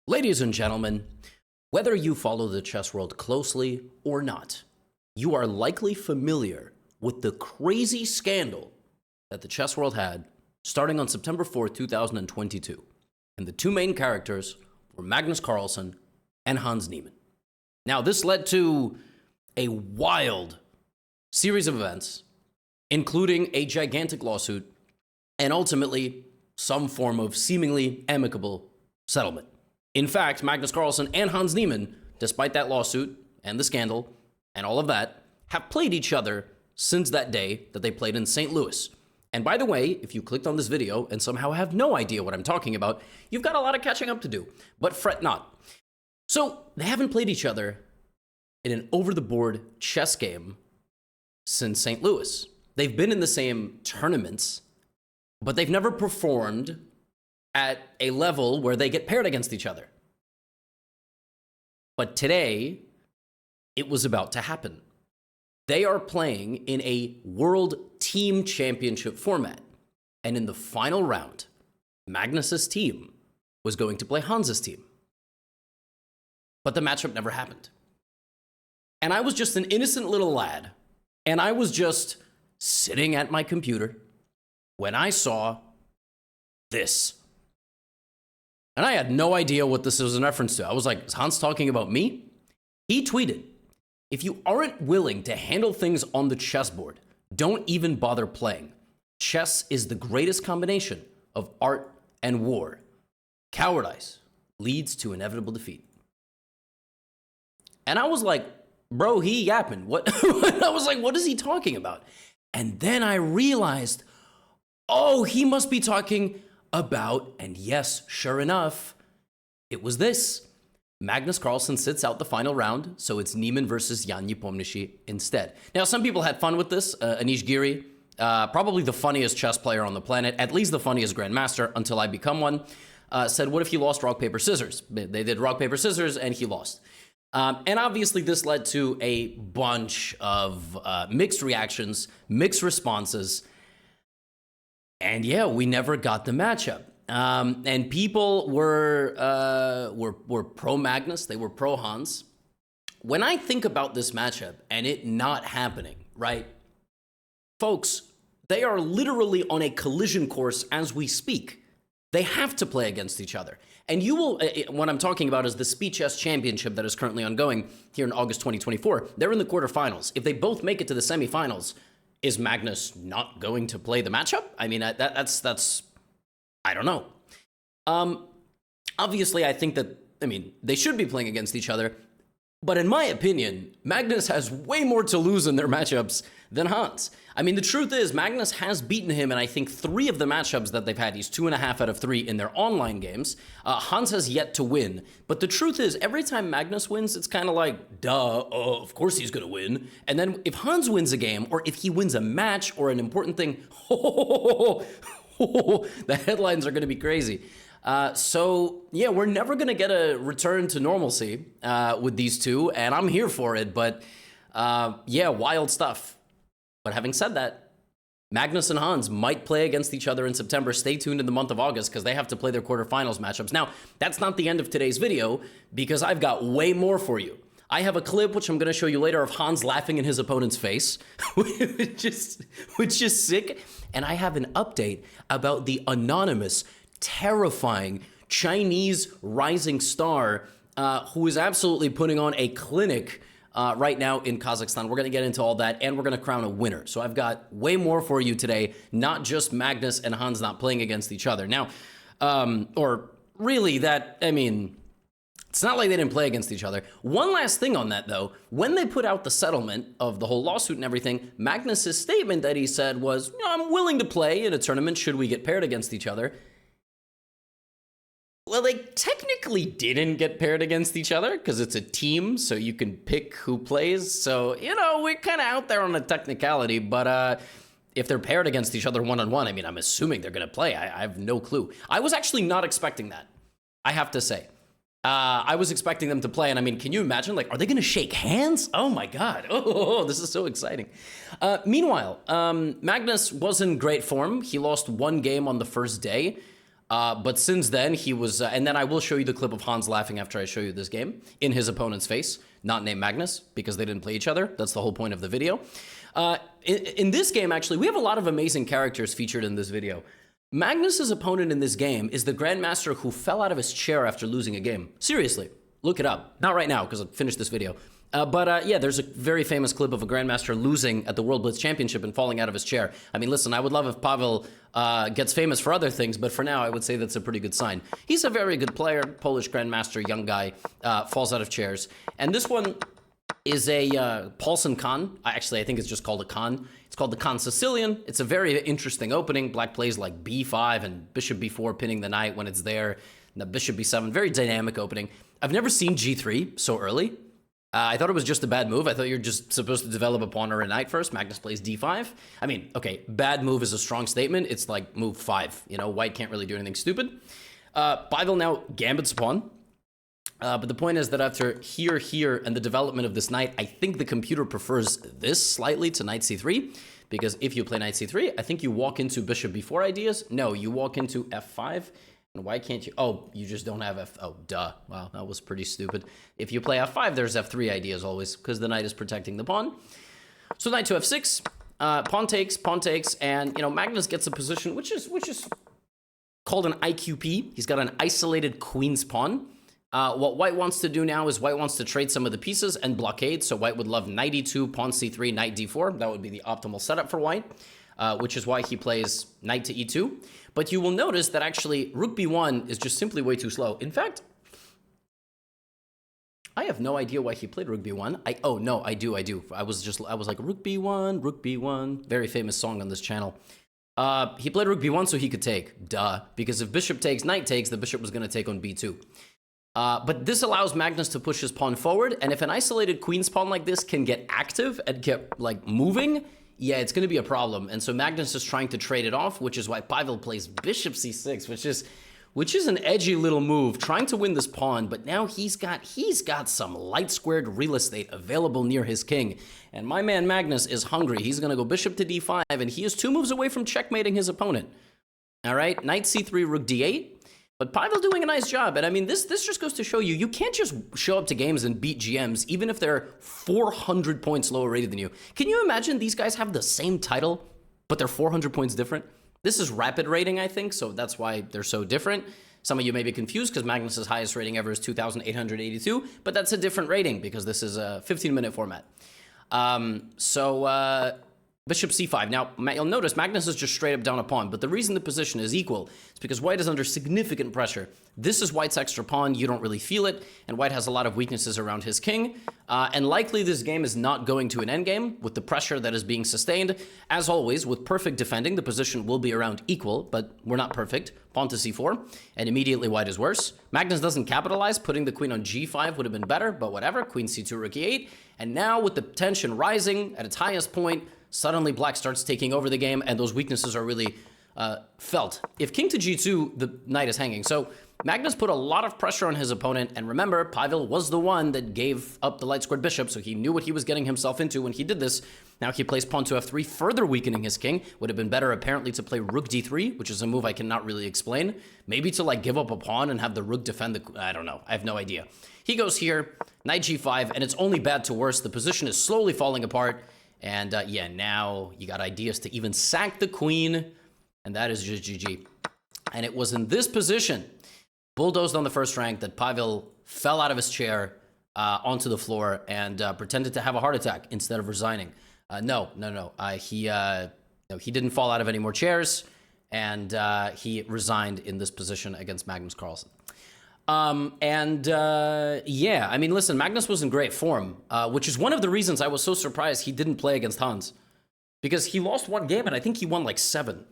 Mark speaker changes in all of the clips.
Speaker 1: Ladies and gentlemen, whether you follow the chess world closely or not, you are likely familiar with the crazy scandal that the chess world had starting on September 4th, 2022. And the two main characters were Magnus Carlsen and Hans Niemann. Now, this led to a wild series of events, including a gigantic lawsuit and ultimately some form of seemingly amicable settlement. In fact, Magnus Carlsen and Hans Niemann, despite that lawsuit and the scandal and all of that, have played each other since that day that they played in St. Louis. And by the way, if you clicked on this video and somehow have no idea what I'm talking about, you've got a lot of catching up to do, but fret not. So they haven't played each other in an over-the-board chess game since St. Louis. They've been in the same tournaments, but they've never performed at a level where they get paired against each other. But today, it was about to happen. They are playing in a World Team Championship format. And in the final round, Magnus's team was going to play Hans's team. But the matchup never happened. And I was just an innocent little lad, and I was just sitting at my computer when I saw this. And I had no idea what this was in reference to. I was like, is Hans talking about me? He tweeted, if you aren't willing to handle things on the chessboard, don't even bother playing. Chess is the greatest combination of art and war. Cowardice leads to inevitable defeat. And I was like, bro, he yapping. What? I was like, what is he talking about? And then I realized, oh, he must be talking about, and yes, sure enough, it was this. Magnus Carlsen sits out the final round, so it's Niemann versus Jan Nepomniachtchi instead. Now, some people had fun with this. Anish Giri, probably the funniest chess player on the planet, at least the funniest grandmaster until I become one, said, what if he lost rock, paper, scissors? They did rock, paper, scissors, and he lost. And obviously, this led to a bunch of mixed reactions, mixed responses. And yeah, we never got the matchup. And people were pro Magnus, they were pro Hans. When I think about this matchup and it not happening, right? Folks, they are literally on a collision course as we speak. They have to play against each other. And you will, what I'm talking about is the Speed Chess Championship that is currently ongoing here in August 2024. They're in the quarterfinals. If they both make it to the semifinals, is Magnus not going to play the matchup? I mean, that's I don't know. Obviously, I think that, they should be playing against each other. But in my opinion, Magnus has way more to lose in their matchups than Hans. The truth is, Magnus has beaten him in, I think, 3 of the matchups that they've had. He's 2.5 out of 3 in their online games. Hans has yet to win. But the truth is, every time Magnus wins, it's kind of like, duh, of course he's going to win. And then if Hans wins a game, or if he wins a match or an important thing, the headlines are going to be crazy. So yeah, we're never going to get a return to normalcy with these two, and I'm here for it, but yeah, wild stuff. But having said that, Magnus and Hans might play against each other in September. Stay tuned in the month of August because they have to play their quarterfinals matchups. Now, that's not the end of today's video because I've got way more for you. I have a clip, which I'm going to show you later, of Hans laughing in his opponent's face, which is sick. And I have an update about the anonymous, terrifying Chinese rising star who is absolutely putting on a clinic right now in Kazakhstan. We're going to get into all that, and we're going to crown a winner. So I've got way more for you today, not just Magnus and Hans not playing against each other. Now, or really that, it's not like they didn't play against each other. One last thing on that, though. When they put out the settlement of the whole lawsuit and everything, Magnus's statement that he said was, I'm willing to play in a tournament should we get paired against each other. Well, they technically didn't get paired against each other because it's a team, so you can pick who plays. So, we're kind of out there on a technicality, but if they're paired against each other one-on-one, I'm assuming they're going to play. I have no clue. I was actually not expecting that, I have to say. I was expecting them to play, and can you imagine, are they going to shake hands? Oh my God. Oh, this is so exciting. Meanwhile, Magnus was in great form. He lost 1 game on the first day. But since then, he was, and then I will show you the clip of Hans laughing after I show you this game in his opponent's face, not named Magnus, because they didn't play each other. That's the whole point of the video. In this game, actually, we have a lot of amazing characters featured in this video. Magnus's opponent in this game is the grandmaster who fell out of his chair after losing a game. Seriously, look it up. Not right now, because I finished this video. Yeah, there's a very famous clip of a grandmaster losing at the World Blitz Championship and falling out of his chair. I mean, listen, I would love if Pavel gets famous for other things, but for now, I would say that's a pretty good sign. He's a very good player, Polish grandmaster, young guy, falls out of chairs. And this one is a Carlsen Khan. Actually, I think it's just called a Khan. It's called the Khan Sicilian. It's a very interesting opening. Black plays like b5 and bishop b4, pinning the knight when it's there. And the bishop b7, very dynamic opening. I've never seen g3 so early. I thought it was just a bad move. I thought you're just supposed to develop a pawn or a knight first. Magnus plays d5. I mean, okay, bad move is a strong statement. It's like move 5. You know, white can't really do anything stupid. Pavel now gambits a pawn. But the point is that after here, and the development of this knight, I think the computer prefers this slightly to knight c3. Because if you play knight c3, I think you walk into bishop b4 ideas. No, you walk into f5. And why can't you? Oh, you just don't have f. Oh, duh. Wow, that was pretty stupid. If you play f5, there's f3 ideas always, because the knight is protecting the pawn. So knight to f6, pawn takes, and you know Magnus gets a position which is called an IQP. He's got an isolated queen's pawn. What white wants to do now is white wants to trade some of the pieces and blockade. So white would love knight e2, pawn c3, knight d4. That would be the optimal setup for white. Which is why he plays knight to e2. But you will notice that actually rook b1 is just simply way too slow. In fact, I have no idea why he played rook b1. Oh no, I do. I was like rook b1. Very famous song on this channel. He played rook b1 so he could take. Duh. Because if bishop takes, knight takes, the bishop was going to take on b2. But this allows Magnus to push his pawn forward. And if an isolated queen's pawn like this can get active and get like moving, yeah, it's going to be a problem. And so Magnus is trying to trade it off, which is why Pavel plays bishop c6, which is an edgy little move, trying to win this pawn. But now he's got some light squared real estate available near his king. And my man Magnus is hungry. He's going to go bishop to d5, and he is 2 moves away from checkmating his opponent. All right, knight c3, rook d8. But Pavel doing a nice job. And I mean, this just goes to show you, you can't just show up to games and beat GMs, even if they're 400 points lower rated than you. Can you imagine these guys have the same title, but they're 400 points different? This is rapid rating, I think, so that's why they're so different. Some of you may be confused because Magnus's highest rating ever is 2,882, but that's a different rating because this is a 15-minute format. Bishop c5. Now, you'll notice Magnus is just straight up down a pawn, but the reason the position is equal is because white is under significant pressure. This is white's extra pawn. You don't really feel it, and white has a lot of weaknesses around his king. And likely this game is not going to an endgame with the pressure that is being sustained. As always, with perfect defending, the position will be around equal, but we're not perfect. Pawn to c4, and immediately white is worse. Magnus doesn't capitalize. Putting the queen on g5 would have been better, but whatever. Queen c2, rook e8. And now with the tension rising at its highest point, suddenly black starts taking over the game, and those weaknesses are really felt. If king to g2, the knight is hanging. So Magnus put a lot of pressure on his opponent, and remember, Pavel was the one that gave up the light squared bishop, so he knew what he was getting himself into when he did this. Now he plays pawn to f3, further weakening his king. Would have been better, apparently, to play rook d3, which is a move I cannot really explain. Maybe to, like, give up a pawn and have the rook defend the... I don't know. I have no idea. He goes here, knight g5, and it's only bad to worse. The position is slowly falling apart. And yeah, now you got ideas to even sack the queen, and that is just GG. And it was in this position, bulldozed on the first rank, that Pavel fell out of his chair onto the floor and pretended to have a heart attack instead of resigning. No. He didn't fall out of any more chairs, and he resigned in this position against Magnus Carlsen. Yeah, I mean, listen, Magnus was in great form, which is one of the reasons I was so surprised he didn't play against Hans. Because he lost one game, and I think he won like 7.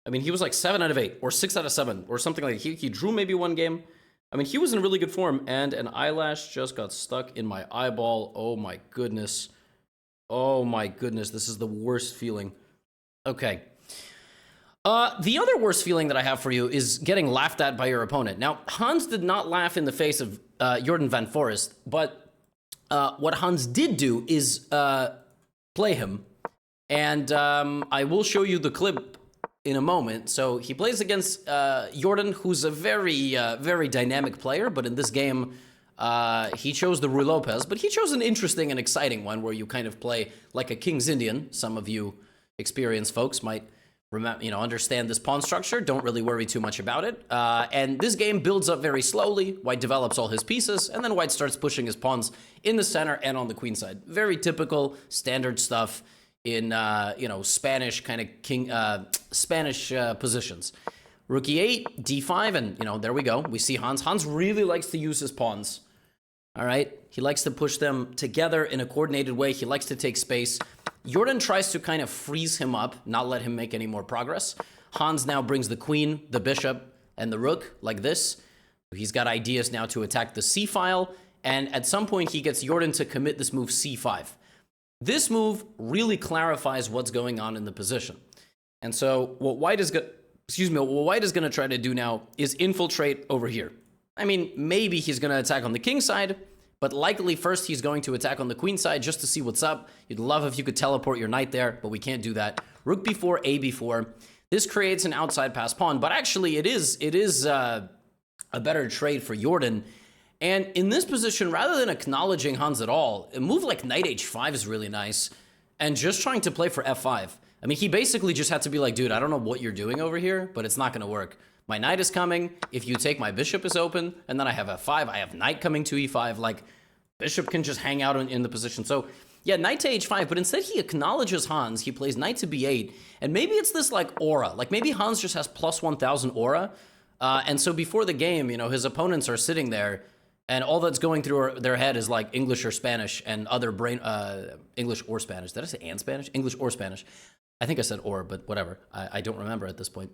Speaker 1: I mean, he was like 7 out of 8, or 6 out of 7, or something like that. He drew maybe one game. I mean, he was in really good form, and an eyelash just got stuck in my eyeball. Oh my goodness. Oh my goodness, this is the worst feeling. Okay. The other worst feeling that I have for you is getting laughed at by your opponent. Now, Hans did not laugh in the face of Jordan van Forest, but what Hans did do is play him. And I will show you the clip in a moment. So he plays against Jordan, who's a very, very dynamic player. But in this game, he chose the Rue Lopez. But he chose an interesting and exciting one where you kind of play like a King's Indian. Some of you experienced folks might understand this pawn structure. Don't really worry too much about it. And this game builds up very slowly. White develops all his pieces, and then White starts pushing his pawns in the center and on the queen side. Very typical, standard stuff in Spanish kind of Spanish positions. Rook e8, d5, and there we go. We see Hans. Hans really likes to use his pawns. All right, he likes to push them together in a coordinated way. He likes to take space. Jordan tries to kind of freeze him up, not let him make any more progress. Hans now brings the queen, the bishop, and the rook like this. He's got ideas now to attack the c file, and at some point he gets Jordan to commit this move c5. This move really clarifies what's going on in the position. And so what White is going to try to do now is infiltrate over here. I mean, maybe he's going to attack on the king side, but likely first he's going to attack on the queen side just to see what's up. You'd love if you could teleport your knight there, but we can't do that. Rook b4, a b4. This creates an outside pass pawn, but actually it is a better trade for Jordan. And in this position, rather than acknowledging Hans at all, a move like knight h5 is really nice, and just trying to play for f5. I mean, he basically just had to be like, dude, I don't know what you're doing over here, but it's not going to work. My knight is coming. If you take, my bishop is open, and then I have f5. I have knight coming to e5. Like, bishop can just hang out in the position. So, yeah, knight to h5, but instead he acknowledges Hans. He plays knight to b8, and maybe it's this, like, aura. Like, maybe Hans just has plus 1,000 aura, and so before the game, his opponents are sitting there, and all that's going through their head is, like, English or Spanish and other English or Spanish. Did I say and Spanish? English or Spanish. I think I said or, but whatever. I don't remember at this point.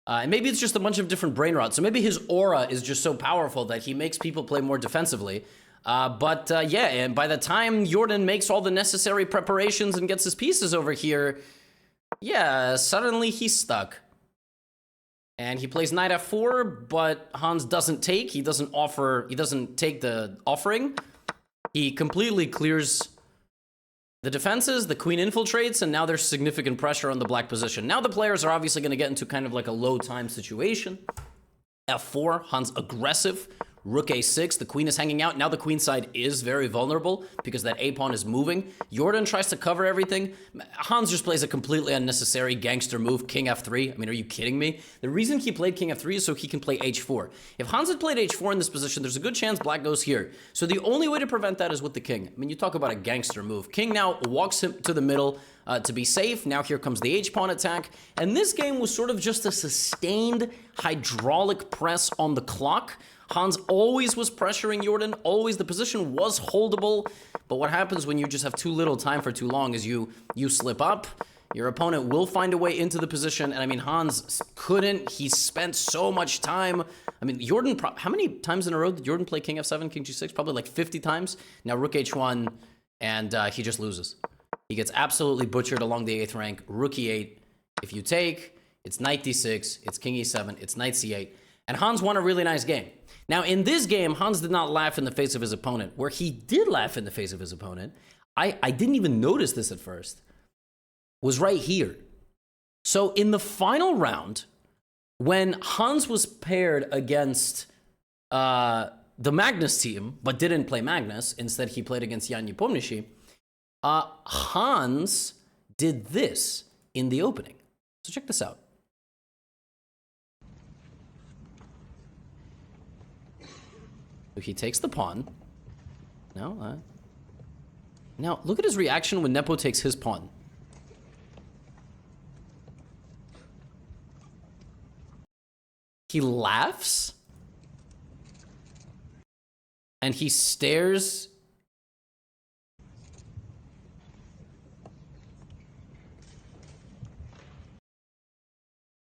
Speaker 1: And maybe it's just a bunch of different brain rots. So maybe his aura is just so powerful that he makes people play more defensively. Yeah, and by the time Jordan makes all the necessary preparations and gets his pieces over here, yeah, suddenly he's stuck. And he plays knight f4, but Hans doesn't take. He doesn't take the offering. He completely clears the defenses, the queen infiltrates, and now there's significant pressure on the black position. Now the players are obviously going to get into kind of like a low time situation. f4, Hans aggressive. Rook a6, the queen is hanging out. Now the queen side is very vulnerable because that a-pawn is moving. Jordan tries to cover everything. Hans just plays a completely unnecessary gangster move, king f3. I mean, are you kidding me? The reason he played king f3 is so he can play h4. If Hans had played h4 in this position, there's a good chance black goes here. So the only way to prevent that is with the king. I mean, you talk about a gangster move. King now walks him to the middle to be safe. Now here comes the h-pawn attack. And this game was sort of just a sustained hydraulic press on the clock. Hans always was pressuring Jordan, always the position was holdable, but what happens when you just have too little time for too long is you slip up, your opponent will find a way into the position, and I mean, Hans couldn't, he spent so much time. I mean, Jordan, how many times in a row did Jordan play king f7, king g6? Probably like 50 times. Now rook h1, and he just loses. He gets absolutely butchered along the 8th rank, rook e8. If you take, it's knight d6, it's king e7, it's knight c8, and Hans won a really nice game. Now, in this game, Hans did not laugh in the face of his opponent. Where he did laugh in the face of his opponent, I didn't even notice this at first, was right here. So in the final round, when Hans was paired against the Magnus team, but didn't play Magnus, instead he played against Jan Nepomniachtchi, Hans did this in the opening. So check this out. So he takes the pawn. Now look at his reaction when Nepo takes his pawn. He laughs. And he stares.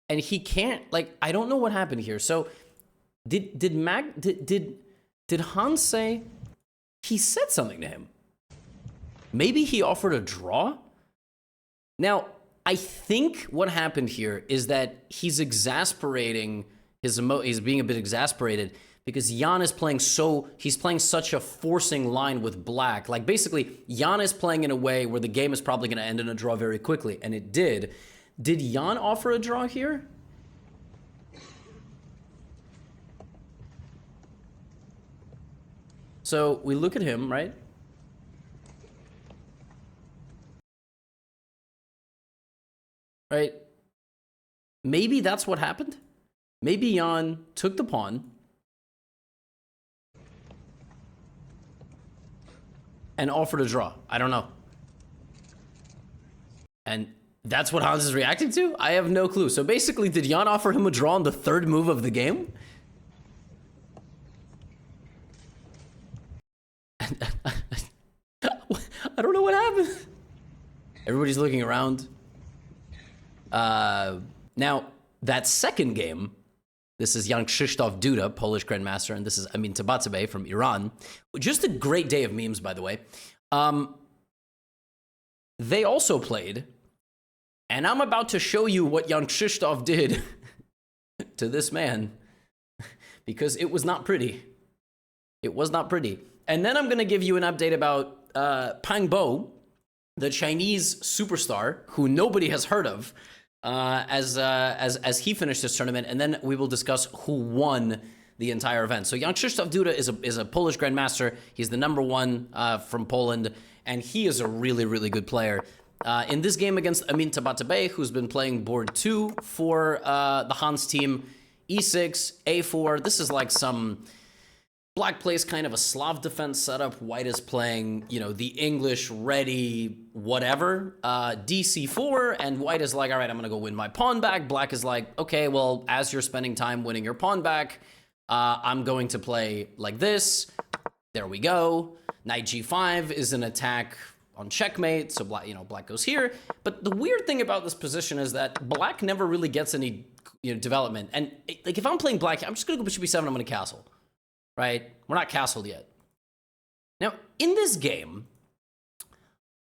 Speaker 1: And he can't, like, I don't know what happened here. So did Hans say, he said something to him? Maybe he offered a draw? Now, I think what happened here is that he's exasperating he's being a bit exasperated because Jan is playing he's playing such a forcing line with black. Like basically, Jan is playing in a way where the game is probably going to end in a draw very quickly, and it did. Did Jan offer a draw here? So we look at him, right? Right? Maybe that's what happened. Maybe Jan took the pawn and offered a draw. I don't know. And that's what Hans is reacting to? I have no clue. So basically, did Jan offer him a draw on the third move of the game? I don't know what happened. Everybody's looking around. Now, that second game, this is Jan Krzysztof Duda, Polish Grandmaster, and this is Amin Tabatabai from Iran. Just a great day of memes, by the way. They also played, and I'm about to show you what Jan Krzysztof did to this man, because it was not pretty. It was not pretty. And then I'm going to give you an update about Pang Bo, the Chinese superstar who nobody has heard of, as he finished this tournament, and then we will discuss who won the entire event. So Jan Krzysztof Duda is a Polish Grandmaster. He's the #1 from Poland, and he is a really, really good player. In this game against Amin Tabatabai, who's been playing board 2 for the Hans team, e6, a4. This is like some... Black plays kind of a Slav defense setup. White is playing, you know, the English ready whatever, dc4, and White is like, all right, I'm gonna go win my pawn back. Black is like, okay, well, as you're spending time winning your pawn back, I'm going to play like this. There we go. Knight g5 is an attack on checkmate, so black, you know, black goes here. But the weird thing about this position is that black never really gets any, you know, development. And like, if I'm playing black, I'm just gonna go bishop b7. I'm gonna castle. Right? We're not castled yet. Now, in this game,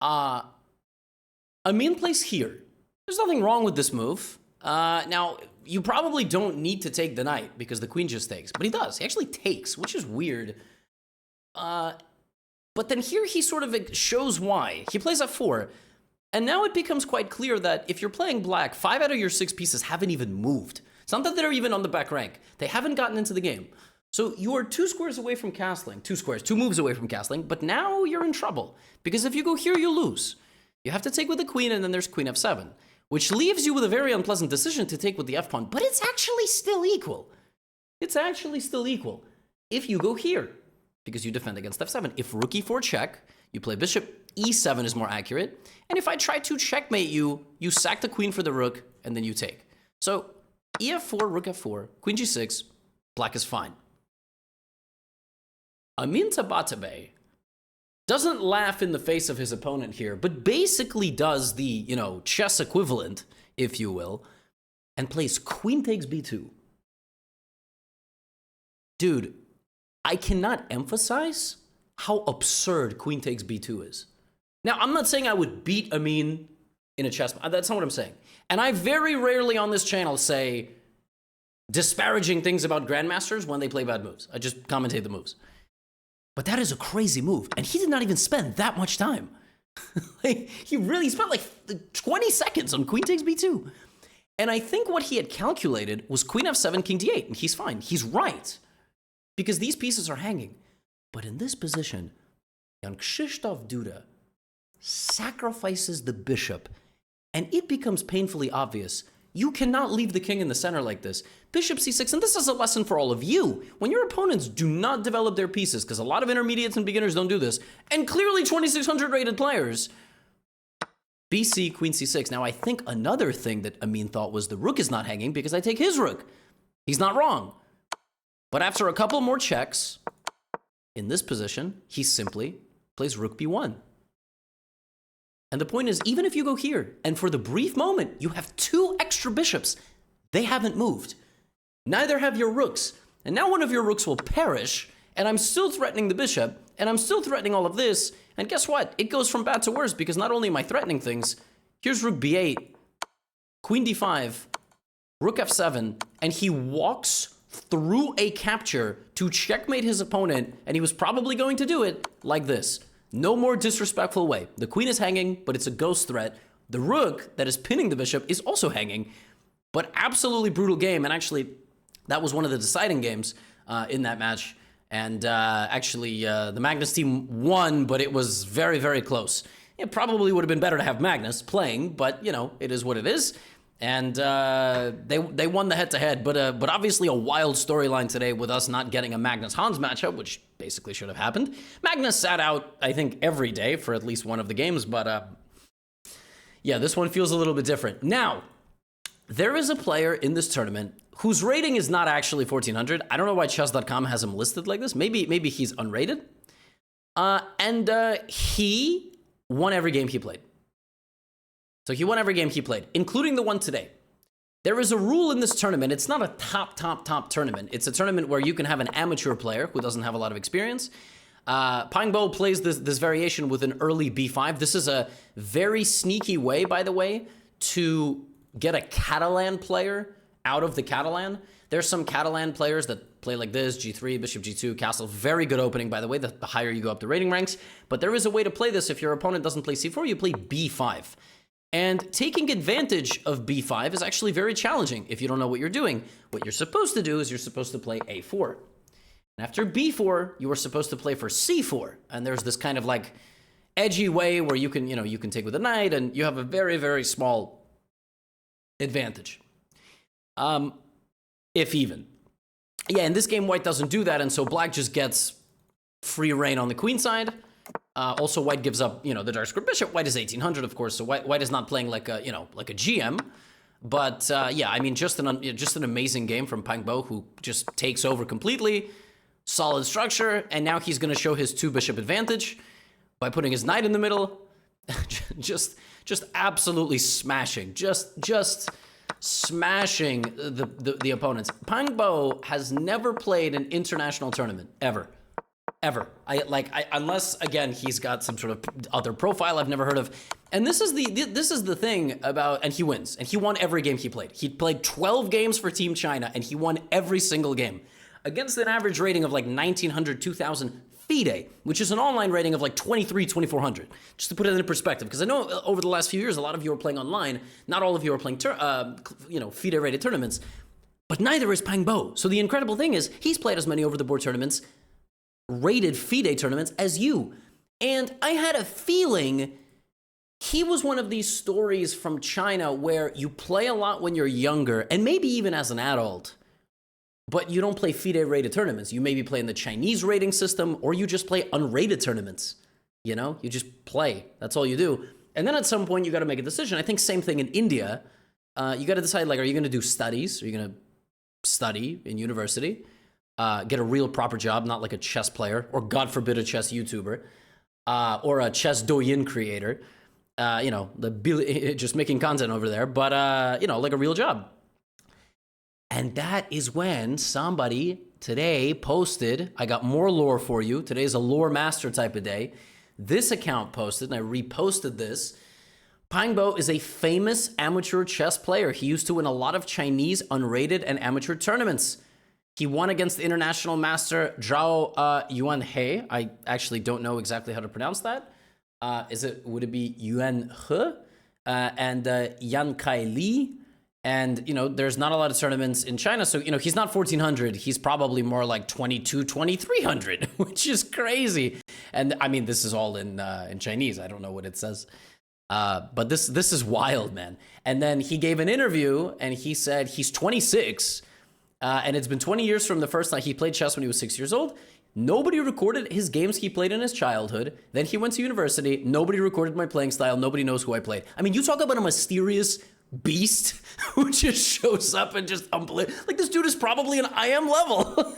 Speaker 1: Amin plays here. There's nothing wrong with this move. Now, you probably don't need to take the knight because the queen just takes, but he does. He actually takes, which is weird. But then here he sort of shows why. He plays f4, and now it becomes quite clear that if you're playing black, 5 out of your 6 pieces haven't even moved. It's not that they're even on the back rank. They haven't gotten into the game. So you are 2 squares away from castling, 2 moves away from castling, but now you're in trouble. Because if you go here, you lose. You have to take with the queen, and then there's queen f7, which leaves you with a very unpleasant decision to take with the f-pawn, but it's actually still equal. It's actually still equal if you go here, because you defend against f7. If rook e4 check, you play bishop e7 is more accurate, and if I try to checkmate you, you sack the queen for the rook, and then you take. So ef4, rook f4, queen g6, black is fine. Amin Tabatabai doesn't laugh in the face of his opponent here, but basically does the, you know, chess equivalent, if you will, and plays queen takes b2. Dude, I cannot emphasize how absurd queen takes b2 is. Now, I'm not saying I would beat Amin in a chess match. That's not what I'm saying. And I very rarely on this channel say disparaging things about grandmasters when they play bad moves. I just commentate the moves. But that is a crazy move, and he did not even spend that much time. Like, he really spent like 20 seconds on queen takes b2. And I think what he had calculated was queen f7, king d8, and he's fine. He's right, because these pieces are hanging. But in this position, Jan Krzysztof Duda sacrifices the bishop, and it becomes painfully obvious. You cannot leave the king in the center like this. Bishop c6, and this is a lesson for all of you. When your opponents do not develop their pieces, because a lot of intermediates and beginners don't do this, and clearly 2600 rated players, bc, queen c6. Now, I think another thing that Amin thought was the rook is not hanging because I take his rook. He's not wrong. But after a couple more checks, in this position, he simply plays rook b1. And the point is, even if you go here, and for the brief moment, you have 2 extra bishops, they haven't moved. Neither have your rooks. And now one of your rooks will perish, and I'm still threatening the bishop, and I'm still threatening all of this. And guess what? It goes from bad to worse, because not only am I threatening things, here's rook b8, queen d5, rook f7, and he walks through a capture to checkmate his opponent, and he was probably going to do it like this. No more disrespectful way. The queen is hanging, but it's a ghost threat. The rook that is pinning the bishop is also hanging, but absolutely brutal game. And actually, that was one of the deciding games in that match. And actually, the Magnus team won, but it was very, very close. It probably would have been better to have Magnus playing, but, you know, it is what it is. And they won the head-to-head, but obviously a wild storyline today with us not getting a Magnus-Hans matchup, which basically should have happened. Magnus sat out, I think, every day for at least one of the games, but yeah, this one feels a little bit different. Now, there is a player in this tournament whose rating is not actually 1400. I don't know why chess.com has him listed like this. Maybe he's unrated. And he won every game he played. So he won every game he played, including the one today. There is a rule in this tournament. It's not a top tournament. It's a tournament where you can have an amateur player who doesn't have a lot of experience. Pangbo plays this variation with an early b5. This is a very sneaky way, by the way, to get a Catalan player out of the Catalan. There's some Catalan players that play like this, g3, bishop g2, castle. Very good opening, by the way, the higher you go up the rating ranks. But there is a way to play this. If your opponent doesn't play c4, you play b5. And taking advantage of b5 is actually very challenging if you don't know what you're doing. What you're supposed to do is you're supposed to play a4. And after b4, you are supposed to play for c4. And there's this kind of like edgy way where you can, you can take with a knight, and you have a very, very small advantage. If even. Yeah, in this game, white doesn't do that, and so black just gets free reign on the queen side. Also, white gives up, the dark square bishop. White is 1800, of course, so white is not playing like a, like a GM. But yeah, I mean, just an amazing game from Pangbo, who just takes over completely. Solid structure, and now he's going to show his 2-bishop advantage by putting his knight in the middle. just absolutely smashing. Just smashing the opponents. Pangbo has never played an international tournament ever. Unless again he's got some sort of other profile I've never heard of. And this is the thing about, and he wins, and he won every game he played. He played 12 games for Team China, and he won every single game against an average rating of like 1900, 2000 FIDE, which is an online rating of like 2400. Just to put it in perspective, because I know over the last few years a lot of you are playing online. Not all of you are playing FIDE rated tournaments, but neither is Pangbo. So the incredible thing is he's played as many over the board tournaments, rated FIDE tournaments, as you. And I had a feeling he was one of these stories from China where you play a lot when you're younger, and maybe even as an adult, but you don't play FIDE rated tournaments. You maybe play in the Chinese rating system, or you just play unrated tournaments. You just play. That's all you do. And then at some point, you got to make a decision. I think same thing in India. You got to decide, like, are you going to do studies? Are you going to study in university? Get a real proper job, not like a chess player, or God forbid a chess YouTuber, or a chess douyin creator. Just making content over there, but like a real job. And that is when somebody today posted, I got more lore for you. Today's a lore master type of day. This account posted, and I reposted this. Pangbo is a famous amateur chess player. He used to win a lot of Chinese unrated and amateur tournaments. He won against the international master Zhao Yuanhe. I actually don't know exactly how to pronounce that. Would it be Yuanhe? And Yan Kai Li. And, there's not a lot of tournaments in China. So, he's not 1400. He's probably more like 2300, which is crazy. And I mean, this is all in Chinese. I don't know what it says. But this is wild, man. And then he gave an interview and he said he's 26. And it's been 20 years from the first time he played chess when he was 6 years old. Nobody recorded his games he played in his childhood. Then he went to university. Nobody recorded my playing style. Nobody knows who I played. I mean, you talk about a mysterious beast who just shows up and just like, this dude is probably an IM level.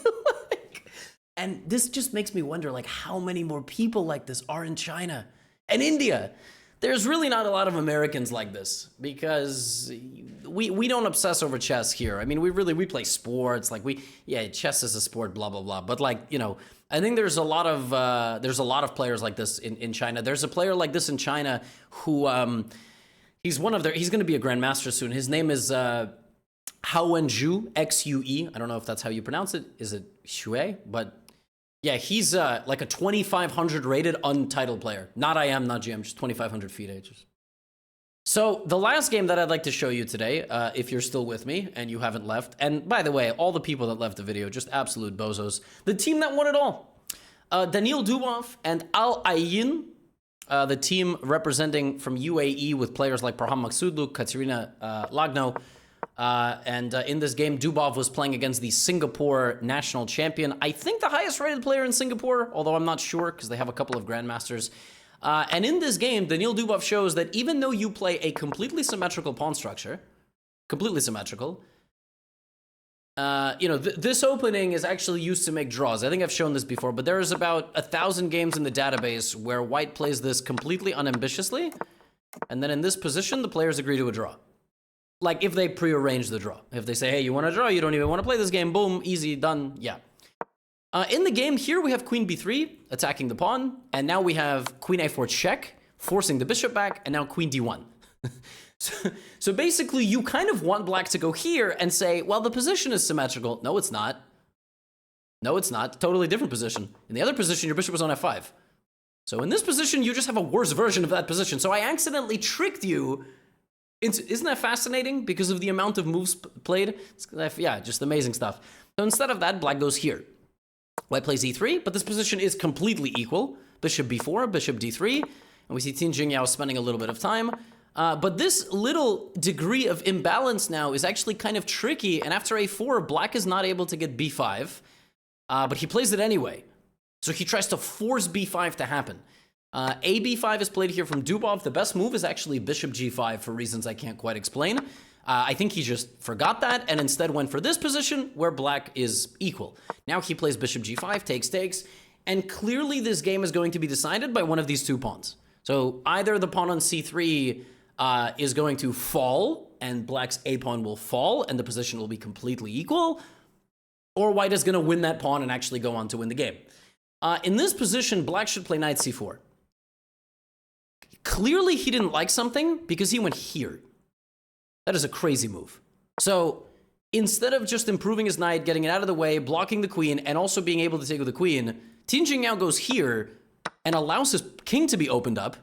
Speaker 1: And this just makes me wonder, like, how many more people like this are in China and India. There's really not a lot of Americans like this because we don't obsess over chess here. I mean, we play sports, like chess is a sport, blah blah blah. But like, I think there's a lot of players like this in China. There's a player like this in China who he's going to be a grandmaster soon. His name is Hao Wenju, Xue. I don't know if that's how you pronounce it. Is it Xue? But yeah, he's like a 2500 rated untitled player. Not IM, not GM, just 2500 FIDE. So the last game that I'd like to show you today, if you're still with me and you haven't left, and by the way, all the people that left the video, just absolute bozos. The team that won it all, Daniil Dubov and Al Ayin, the team representing from UAE with players like Parham Maksudlu, Katerina Lagno, and in this game, Dubov was playing against the Singapore national champion. I think the highest rated player in Singapore, although I'm not sure because they have a couple of grandmasters. And in this game, Daniil Dubov shows that even though you play a completely symmetrical pawn structure, completely symmetrical, this opening is actually used to make draws. I think I've shown this before, but there is about 1,000 games in the database where white plays this completely unambitiously, and then in this position, the players agree to a draw. Like if they prearrange the draw. If they say, hey, you want to draw, you don't even want to play this game, boom, easy, done, yeah. In the game here, we have queen b3, attacking the pawn, and now we have queen a4 check, forcing the bishop back, and now queen d1. so basically, you kind of want black to go here and say, well, the position is symmetrical. No, it's not. No, it's not. Totally different position. In the other position, your bishop was on f5. So in this position, you just have a worse version of that position. So I accidentally tricked you into... Isn't that fascinating? Because of the amount of moves played? Yeah, just amazing stuff. So instead of that, black goes here. White plays e3, but this position is completely equal. Bishop b4, bishop d3, and we see Tin Jingyao spending a little bit of time. But this little degree of imbalance now is actually kind of tricky, and after a4, black is not able to get b5, but he plays it anyway. So he tries to force b5 to happen. A b5 is played here from Dubov. The best move is actually bishop g5 for reasons I can't quite explain. I think he just forgot that and instead went for this position where black is equal. Now he plays bishop g5, takes, and clearly this game is going to be decided by one of these two pawns. So either the pawn on c3 is going to fall and black's a pawn will fall and the position will be completely equal, or white is going to win that pawn and actually go on to win the game. In this position, black should play knight c4. Clearly he didn't like something because he went here. That is a crazy move. So instead of just improving his knight, getting it out of the way, blocking the queen, and also being able to take with the queen, Tin Jingyao goes here and allows his king to be opened up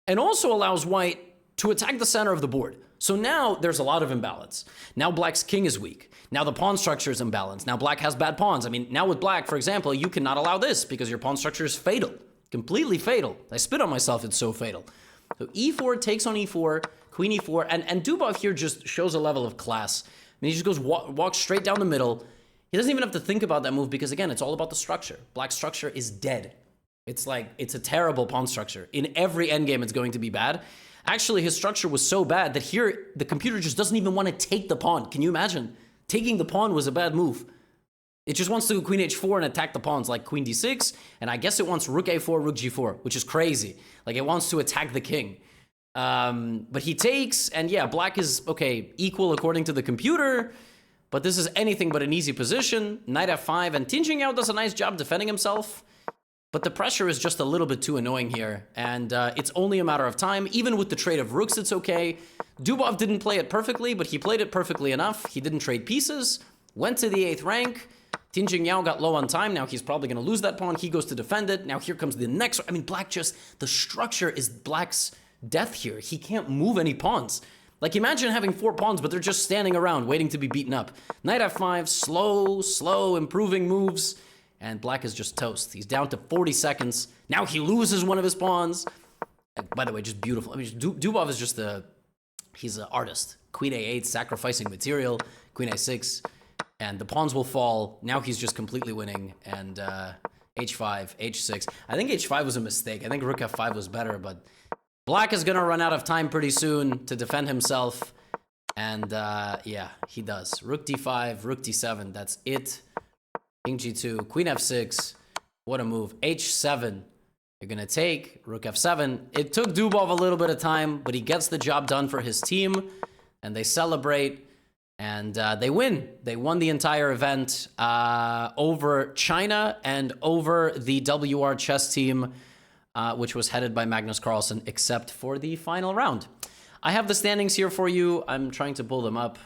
Speaker 1: and also allows white to attack the center of the board. So now there's a lot of imbalance. Now black's king is weak. Now the pawn structure is imbalanced. Now black has bad pawns. I mean, now with black, for example, you cannot allow this because your pawn structure is fatal. Completely fatal. I spit on myself, it's so fatal. So e4 takes on e4, queen e4, and Dubov here just shows a level of class. I mean, he just goes walks straight down the middle. He doesn't even have to think about that move because, again, it's all about the structure. Black's structure is dead. It's like, it's a terrible pawn structure. In every endgame, it's going to be bad. Actually, his structure was so bad that here, the computer just doesn't even want to take the pawn. Can you imagine? Taking the pawn was a bad move. It just wants to go queen h4 and attack the pawns like queen d6, and I guess it wants rook a4, rook g4, which is crazy. Like, it wants to attack the king. But he takes, and yeah, black is, okay, equal according to the computer, but this is anything but an easy position. Knight f5, and Tin Jingyao does a nice job defending himself, but the pressure is just a little bit too annoying here, and it's only a matter of time. Even with the trade of rooks, it's okay. Dubov didn't play it perfectly, but he played it perfectly enough. He didn't trade pieces, went to the 8th rank. Tin Jingyao got low on time. Now he's probably going to lose that pawn. He goes to defend it. Now here comes the next. I mean, black just, the structure is black's death here. He can't move any pawns. Like, imagine having 4 pawns, but they're just standing around waiting to be beaten up. Knight f5, slow, improving moves. And black is just toast. He's down to 40 seconds. Now he loses one of his pawns. And by the way, just beautiful. I mean, Dubov is just he's an artist. Queen a8, sacrificing material. Queen a6. And the pawns will fall. Now he's just completely winning. And h5, h6. I think h5 was a mistake. I think rook f5 was better, but black is going to run out of time pretty soon to defend himself. And yeah, he does. Rook d5, rook d7. That's it. King g2, queen f6. What a move. h7. You're going to take rook f7. It took Dubov a little bit of time, but he gets the job done for his team. And they celebrate. And they win. They won the entire event over China and over the WR chess team, which was headed by Magnus Carlsen, except for the final round. I have the standings here for you. I'm trying to pull them up.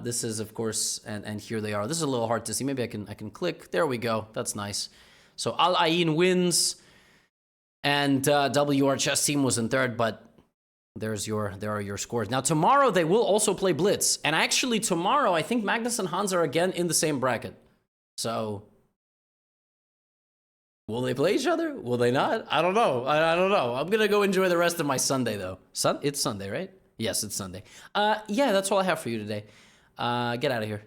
Speaker 1: This is, of course, and here they are. This is a little hard to see. Maybe I can click. There we go. That's nice. So Al Ain wins, and WR chess team was in third, but there are your scores. Now tomorrow they will also play Blitz, and actually tomorrow I think Magnus and Hans are again in the same bracket. So will they play each other? Will they not? I don't know. I don't know. I'm gonna go enjoy the rest of my Sunday though. It's Sunday, right? Yes, it's Sunday. Yeah, that's all I have for you today. Get out of here.